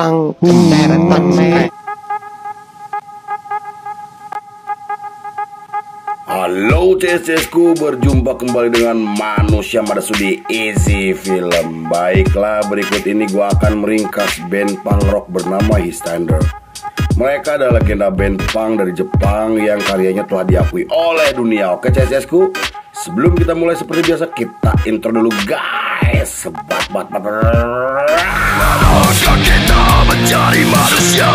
tang cemberet tang. Halo CSku, berjumpa kembali dengan manusia Madasu di Easy Film. Baiklah, berikut ini gua akan meringkas band punk rock bernama Highlander. Mereka adalah legenda band punk dari Jepang yang karyanya telah diakui oleh dunia. Oke CSku, sebelum kita mulai seperti biasa, kita intro dulu guys. Manusia kita mencari manusia,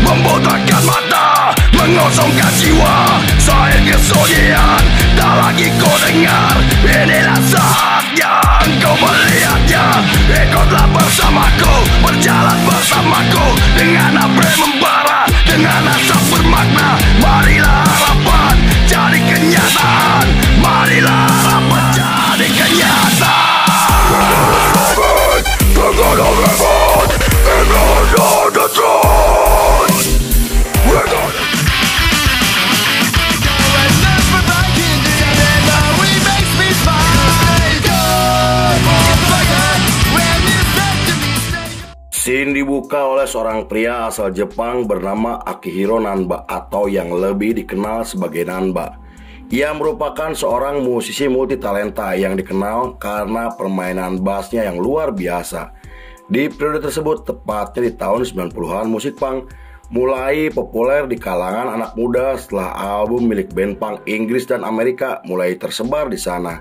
membotakkan mata, mengosongkan jiwa. Saya kesunyian, tak lagi kau dengar. Inilah saat yang kau melihatnya. Ikutlah bersamaku, berjalan bersamaku, dengan apa membara, dengan asap bermakna. Marilah harapan jadi kenyataan, marilah harapan jadi kenyataan. Scene dibuka oleh seorang pria asal Jepang bernama Akihiro Nanba atau yang lebih dikenal sebagai Nanba. Ia merupakan seorang musisi multitalenta yang dikenal karena permainan bassnya yang luar biasa. Di periode tersebut, tepatnya di tahun 90-an, musik punk mulai populer di kalangan anak muda setelah album milik band punk Inggris dan Amerika mulai tersebar di sana.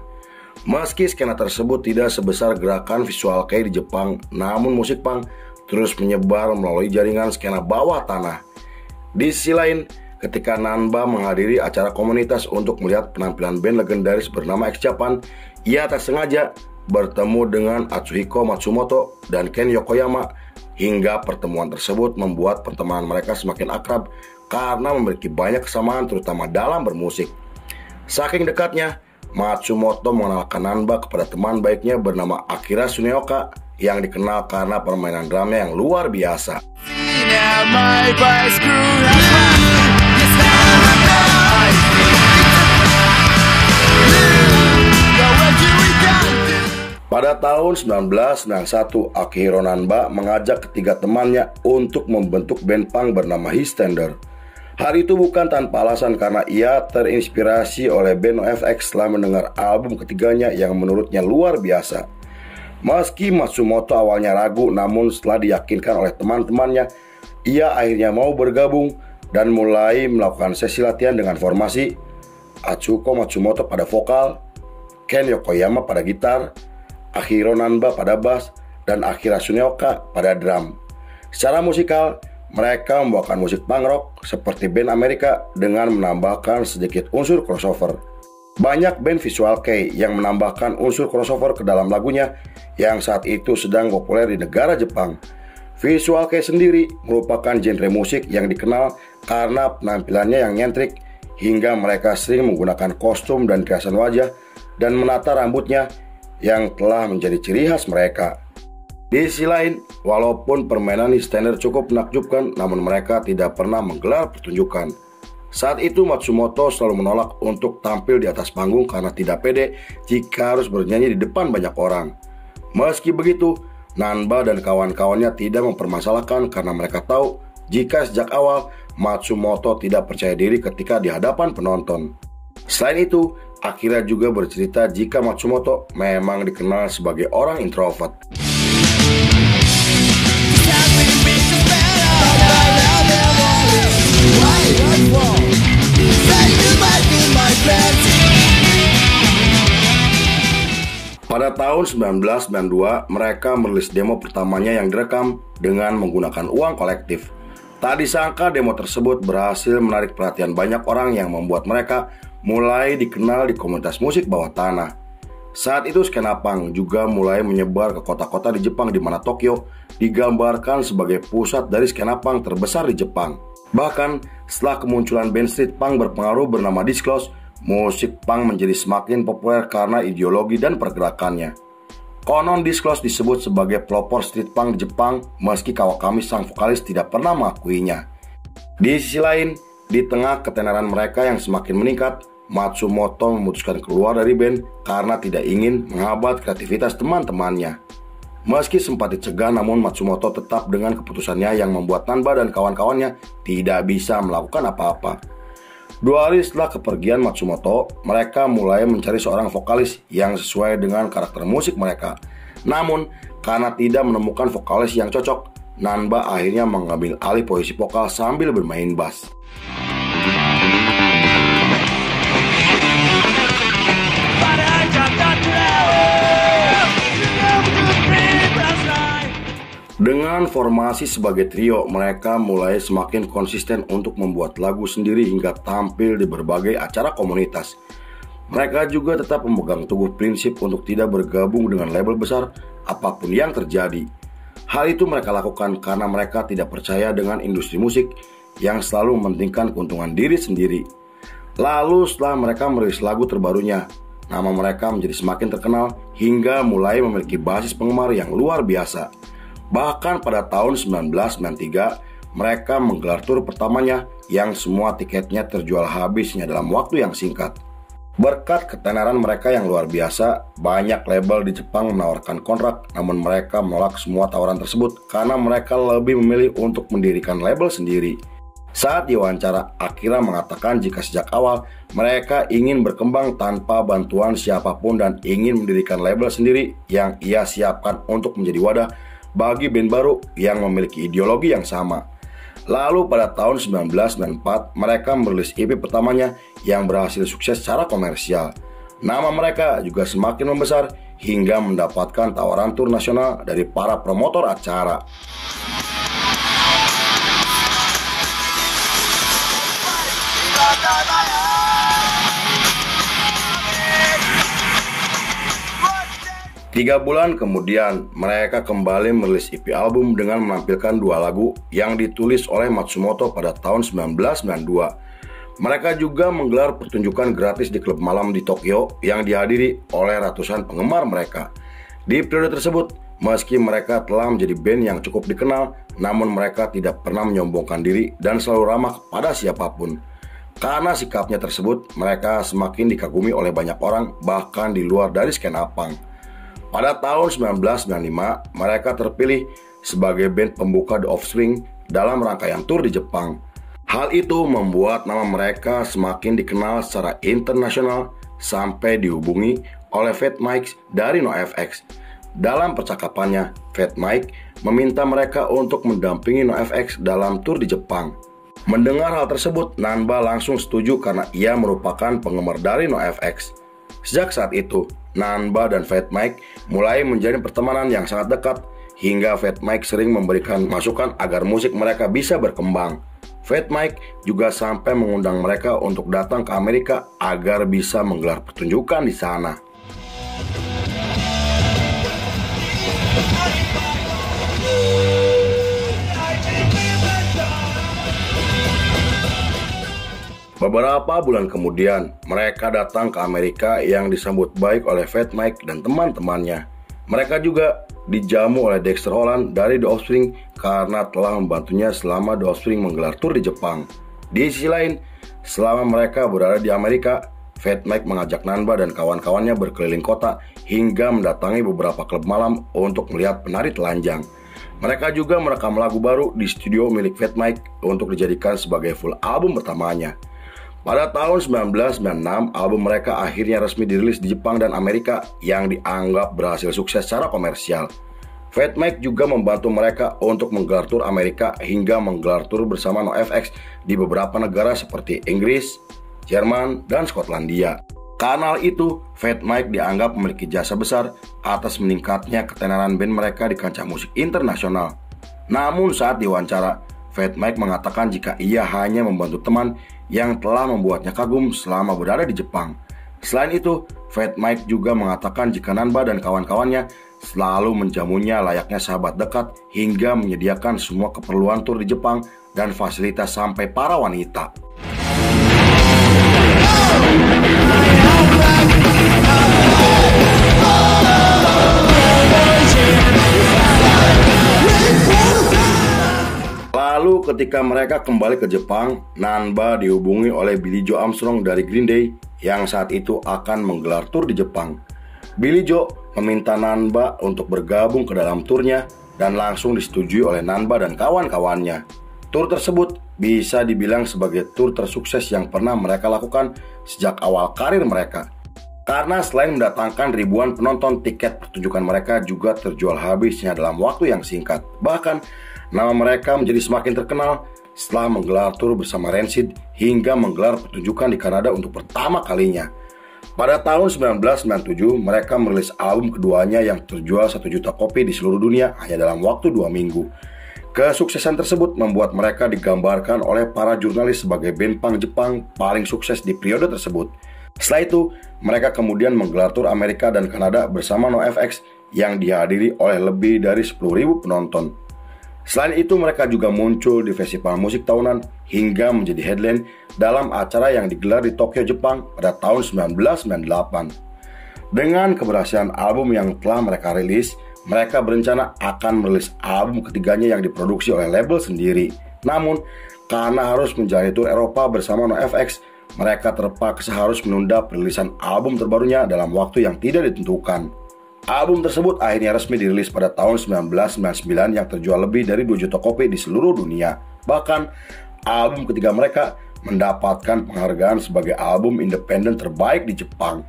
Meski skena tersebut tidak sebesar gerakan visual kei di Jepang, namun musik punk terus menyebar melalui jaringan skena bawah tanah. Di sisi lain, ketika Nanba menghadiri acara komunitas untuk melihat penampilan band legendaris bernama X Japan, ia tak sengaja bertemu dengan Atsuhiko Matsumoto dan Ken Yokoyama. Hingga pertemuan tersebut membuat pertemanan mereka semakin akrab karena memiliki banyak kesamaan terutama dalam bermusik. Saking dekatnya, Matsumoto mengenalkan Nanba kepada teman baiknya bernama Akira Tsuneoka yang dikenal karena permainan drumnya yang luar biasa. Pada tahun 1991, Akihiro Nanba mengajak ketiga temannya untuk membentuk band punk bernama Highlander. Hal itu bukan tanpa alasan karena ia terinspirasi oleh band NOFX setelah mendengar album ketiganya yang menurutnya luar biasa. Meski Matsumoto awalnya ragu, namun setelah diyakinkan oleh teman-temannya, ia akhirnya mau bergabung dan mulai melakukan sesi latihan dengan formasi Atsuko Matsumoto pada vokal, Ken Yokoyama pada gitar, Akihiro Nanba pada bass, dan Akira Tsuneoka pada drum. Secara musikal, mereka membawakan musik punk rock seperti band Amerika dengan menambahkan sedikit unsur crossover. Banyak band visual kei yang menambahkan unsur crossover ke dalam lagunya yang saat itu sedang populer di negara Jepang. Visual kei sendiri merupakan genre musik yang dikenal karena penampilannya yang nyentrik hingga mereka sering menggunakan kostum dan riasan wajah dan menata rambutnya yang telah menjadi ciri khas mereka. Di sisi lain, walaupun permainan Highlander cukup menakjubkan, namun mereka tidak pernah menggelar pertunjukan. Saat itu Matsumoto selalu menolak untuk tampil di atas panggung karena tidak pede jika harus bernyanyi di depan banyak orang. Meski begitu, Nanba dan kawan-kawannya tidak mempermasalahkan karena mereka tahu jika sejak awal Matsumoto tidak percaya diri ketika di hadapan penonton. Selain itu, Akira juga bercerita jika Matsumoto memang dikenal sebagai orang introvert. Pada tahun 1992, mereka merilis demo pertamanya yang direkam dengan menggunakan uang kolektif. Tak disangka demo tersebut berhasil menarik perhatian banyak orang yang membuat mereka mulai dikenal di komunitas musik bawah tanah. Saat itu skena punk juga mulai menyebar ke kota-kota di Jepang di mana Tokyo digambarkan sebagai pusat dari skena punk terbesar di Jepang. Bahkan setelah kemunculan band street punk berpengaruh bernama Disclose, musik punk menjadi semakin populer karena ideologi dan pergerakannya. Konon Disclose disebut sebagai pelopor street punk di Jepang meski Kawakami sang vokalis tidak pernah mengakuinya. Di sisi lain, di tengah ketenaran mereka yang semakin meningkat, Matsumoto memutuskan keluar dari band karena tidak ingin menghambat kreativitas teman-temannya. Meski sempat dicegah, namun Matsumoto tetap dengan keputusannya yang membuat Nanba dan kawan-kawannya tidak bisa melakukan apa-apa. 2 hari setelah kepergian Matsumoto, mereka mulai mencari seorang vokalis yang sesuai dengan karakter musik mereka. Namun, karena tidak menemukan vokalis yang cocok, Nanba akhirnya mengambil alih posisi vokal sambil bermain bass. Dengan formasi sebagai trio, mereka mulai semakin konsisten untuk membuat lagu sendiri hingga tampil di berbagai acara komunitas. Mereka juga tetap memegang teguh prinsip untuk tidak bergabung dengan label besar apapun yang terjadi. Hal itu mereka lakukan karena mereka tidak percaya dengan industri musik yang selalu mementingkan keuntungan diri sendiri. Lalu setelah mereka merilis lagu terbarunya, nama mereka menjadi semakin terkenal hingga mulai memiliki basis penggemar yang luar biasa. Bahkan pada tahun 1993, mereka menggelar tur pertamanya yang semua tiketnya terjual habisnya dalam waktu yang singkat. Berkat ketenaran mereka yang luar biasa, banyak label di Jepang menawarkan kontrak, namun mereka menolak semua tawaran tersebut karena mereka lebih memilih untuk mendirikan label sendiri. Saat diwawancara, Akira mengatakan jika sejak awal mereka ingin berkembang tanpa bantuan siapapun dan ingin mendirikan label sendiri yang ia siapkan untuk menjadi wadah bagi band baru yang memiliki ideologi yang sama. Lalu pada tahun 1994, mereka merilis EP pertamanya yang berhasil sukses secara komersial. Nama mereka juga semakin membesar hingga mendapatkan tawaran tur nasional dari para promotor acara. Tiga bulan kemudian, mereka kembali merilis EP album dengan menampilkan 2 lagu yang ditulis oleh Matsumoto pada tahun 1992. Mereka juga menggelar pertunjukan gratis di klub malam di Tokyo yang dihadiri oleh ratusan penggemar mereka. Di periode tersebut, meski mereka telah menjadi band yang cukup dikenal, namun mereka tidak pernah menyombongkan diri dan selalu ramah kepada siapapun. Karena sikapnya tersebut, mereka semakin dikagumi oleh banyak orang, bahkan di luar dari skena punk. Pada tahun 1995, mereka terpilih sebagai band pembuka The Offspring dalam rangkaian tur di Jepang. Hal itu membuat nama mereka semakin dikenal secara internasional sampai dihubungi oleh Fat Mike dari NoFX. Dalam percakapannya, Fat Mike meminta mereka untuk mendampingi NoFX dalam tur di Jepang. Mendengar hal tersebut, Nanba langsung setuju karena ia merupakan penggemar dari NoFX. Sejak saat itu, Nanba dan Fat Mike mulai menjalin pertemanan yang sangat dekat hingga Fat Mike sering memberikan masukan agar musik mereka bisa berkembang. Fat Mike juga sampai mengundang mereka untuk datang ke Amerika agar bisa menggelar pertunjukan di sana. Beberapa bulan kemudian, mereka datang ke Amerika yang disambut baik oleh Fat Mike dan teman-temannya. Mereka juga dijamu oleh Dexter Holland dari The Offspring karena telah membantunya selama The Offspring menggelar tur di Jepang. Di sisi lain, selama mereka berada di Amerika, Fat Mike mengajak Nanba dan kawan-kawannya berkeliling kota hingga mendatangi beberapa klub malam untuk melihat penari telanjang. Mereka juga merekam lagu baru di studio milik Fat Mike untuk dijadikan sebagai full album pertamanya. Pada tahun 1996, album mereka akhirnya resmi dirilis di Jepang dan Amerika yang dianggap berhasil sukses secara komersial. Fat Mike juga membantu mereka untuk menggelar tur Amerika hingga menggelar tur bersama NoFX di beberapa negara seperti Inggris, Jerman, dan Skotlandia. Karena hal itu, Fat Mike dianggap memiliki jasa besar atas meningkatnya ketenaran band mereka di kancah musik internasional. Namun saat diwawancara, Fat Mike mengatakan jika ia hanya membantu teman yang telah membuatnya kagum selama berada di Jepang. Selain itu, Fat Mike juga mengatakan jika Nanba dan kawan-kawannya selalu menjamunya layaknya sahabat dekat hingga menyediakan semua keperluan tur di Jepang dan fasilitas sampai para wanita. Lalu ketika mereka kembali ke Jepang, Nanba dihubungi oleh Billie Joe Armstrong dari Green Day yang saat itu akan menggelar tur di Jepang. Billie Joe meminta Nanba untuk bergabung ke dalam turnya dan langsung disetujui oleh Nanba dan kawan-kawannya. Tur tersebut bisa dibilang sebagai tur tersukses yang pernah mereka lakukan sejak awal karir mereka. Karena selain mendatangkan ribuan penonton, tiket pertunjukan mereka juga terjual habisnya dalam waktu yang singkat. Bahkan, nama mereka menjadi semakin terkenal setelah menggelar tur bersama Rancid hingga menggelar pertunjukan di Kanada untuk pertama kalinya. Pada tahun 1997, mereka merilis album keduanya yang terjual 1 juta kopi di seluruh dunia hanya dalam waktu 2 minggu. Kesuksesan tersebut membuat mereka digambarkan oleh para jurnalis sebagai band punk Jepang paling sukses di periode tersebut. Setelah itu, mereka kemudian menggelar tur Amerika dan Kanada bersama NoFX yang dihadiri oleh lebih dari 10.000 penonton. Selain itu, mereka juga muncul di festival musik tahunan hingga menjadi headline dalam acara yang digelar di Tokyo, Jepang pada tahun 1998. Dengan keberhasilan album yang telah mereka rilis, mereka berencana akan merilis album ketiganya yang diproduksi oleh label sendiri. Namun, karena harus menjalani tur Eropa bersama NoFX, mereka terpaksa harus menunda perilisan album terbarunya dalam waktu yang tidak ditentukan. Album tersebut akhirnya resmi dirilis pada tahun 1999 yang terjual lebih dari 2 juta kopi di seluruh dunia. Bahkan, album ketiga mereka mendapatkan penghargaan sebagai album independen terbaik di Jepang.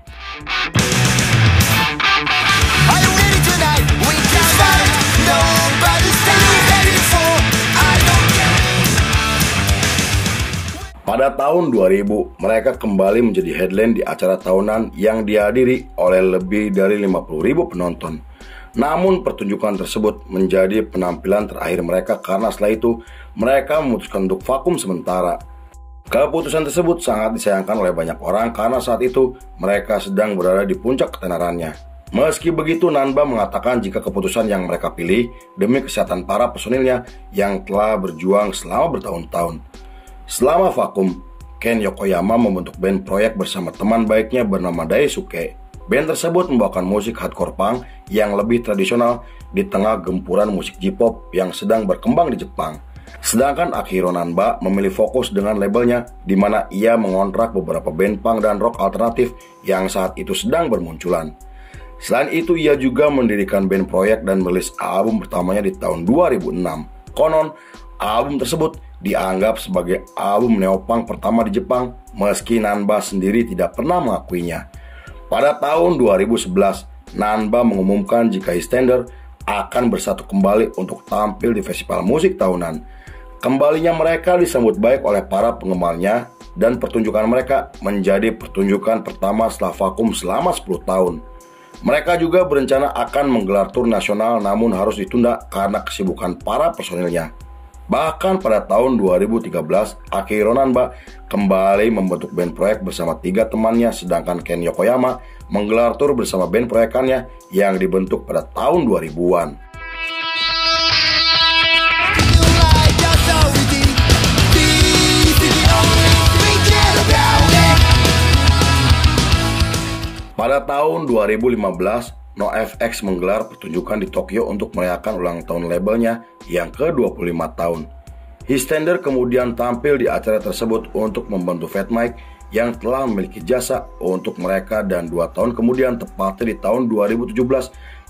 Pada tahun 2000, mereka kembali menjadi headline di acara tahunan yang dihadiri oleh lebih dari 50.000 penonton. Namun pertunjukan tersebut menjadi penampilan terakhir mereka karena setelah itu mereka memutuskan untuk vakum sementara. Keputusan tersebut sangat disayangkan oleh banyak orang karena saat itu mereka sedang berada di puncak ketenarannya. Meski begitu, Nanba mengatakan jika keputusan yang mereka pilih demi kesehatan para personilnya yang telah berjuang selama bertahun-tahun. Selama vakum, Ken Yokoyama membentuk band proyek bersama teman baiknya bernama Daisuke. Band tersebut membawakan musik hardcore punk yang lebih tradisional di tengah gempuran musik J-pop yang sedang berkembang di Jepang. Sedangkan Akihiro Nanba memilih fokus dengan labelnya, di mana ia mengontrak beberapa band punk dan rock alternatif yang saat itu sedang bermunculan. Selain itu, ia juga mendirikan band proyek dan merilis album pertamanya di tahun 2006. Konon, album tersebut dianggap sebagai album neopunk pertama di Jepang, meski Nanba sendiri tidak pernah mengakuinya. Pada tahun 2011, Nanba mengumumkan jika EastEnders akan bersatu kembali untuk tampil di festival musik tahunan. Kembalinya mereka disambut baik oleh para penggemarnya dan pertunjukan mereka menjadi pertunjukan pertama setelah vakum selama 10 tahun. Mereka juga berencana akan menggelar tur nasional namun harus ditunda karena kesibukan para personilnya. Bahkan pada tahun 2013, Akihiro Nanba kembali membentuk band proyek bersama 3 temannya, sedangkan Ken Yokoyama menggelar tur bersama band proyekannya yang dibentuk pada tahun 2000-an. Pada tahun 2015, NoFX menggelar pertunjukan di Tokyo untuk merayakan ulang tahun labelnya yang ke-25 tahun. EastEnders kemudian tampil di acara tersebut untuk membantu Fat Mike yang telah memiliki jasa untuk mereka, dan 2 tahun kemudian, tepatnya di tahun 2017,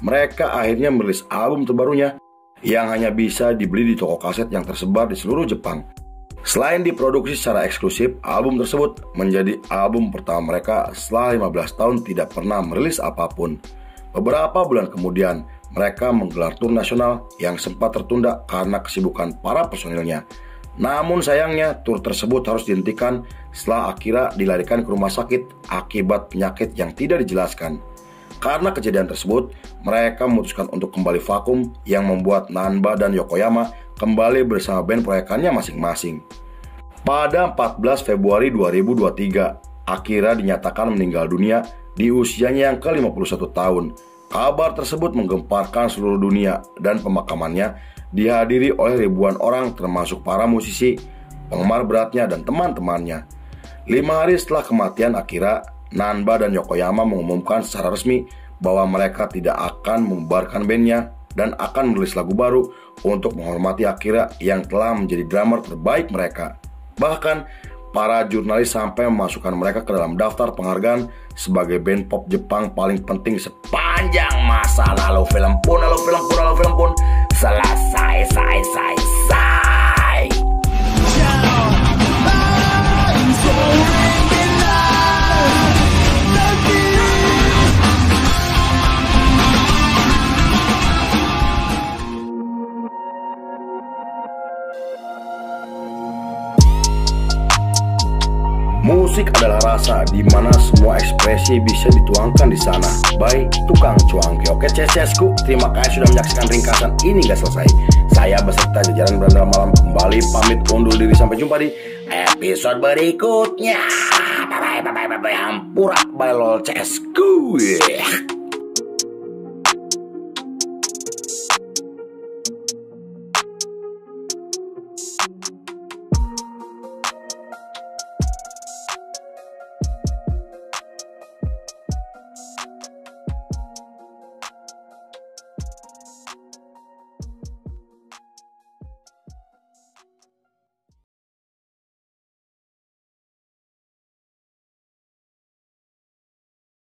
mereka akhirnya merilis album terbarunya yang hanya bisa dibeli di toko kaset yang tersebar di seluruh Jepang. Selain diproduksi secara eksklusif, album tersebut menjadi album pertama mereka setelah 15 tahun tidak pernah merilis apapun. Beberapa bulan kemudian, mereka menggelar tur nasional yang sempat tertunda karena kesibukan para personilnya. Namun sayangnya, tur tersebut harus dihentikan setelah Akira dilarikan ke rumah sakit akibat penyakit yang tidak dijelaskan. Karena kejadian tersebut, mereka memutuskan untuk kembali vakum yang membuat Nanba dan Yokoyama kembali bersama band proyekannya masing-masing. Pada 14 Februari 2023, Akira dinyatakan meninggal dunia di usianya yang ke-51 tahun. Kabar tersebut menggemparkan seluruh dunia dan pemakamannya dihadiri oleh ribuan orang termasuk para musisi, penggemar beratnya, dan teman-temannya. 5 hari setelah kematian Akira, Nanba dan Yokoyama mengumumkan secara resmi bahwa mereka tidak akan membubarkan bandnya dan akan merilis lagu baru untuk menghormati Akira yang telah menjadi drummer terbaik mereka. Bahkan, Para jurnalis sampai memasukkan mereka ke dalam daftar penghargaan sebagai band pop Jepang paling penting sepanjang masa. Lalu film pun selesai. Musik adalah rasa, di mana semua ekspresi bisa dituangkan di sana. Baik, tukang cuangki. Oke, CSku, terima kasih sudah menyaksikan ringkasan ini gak selesai. Saya beserta jajaran Beranda Malam kembali pamit undur diri. Sampai jumpa di episode berikutnya. Bye bye. Hampura by LOL CSku.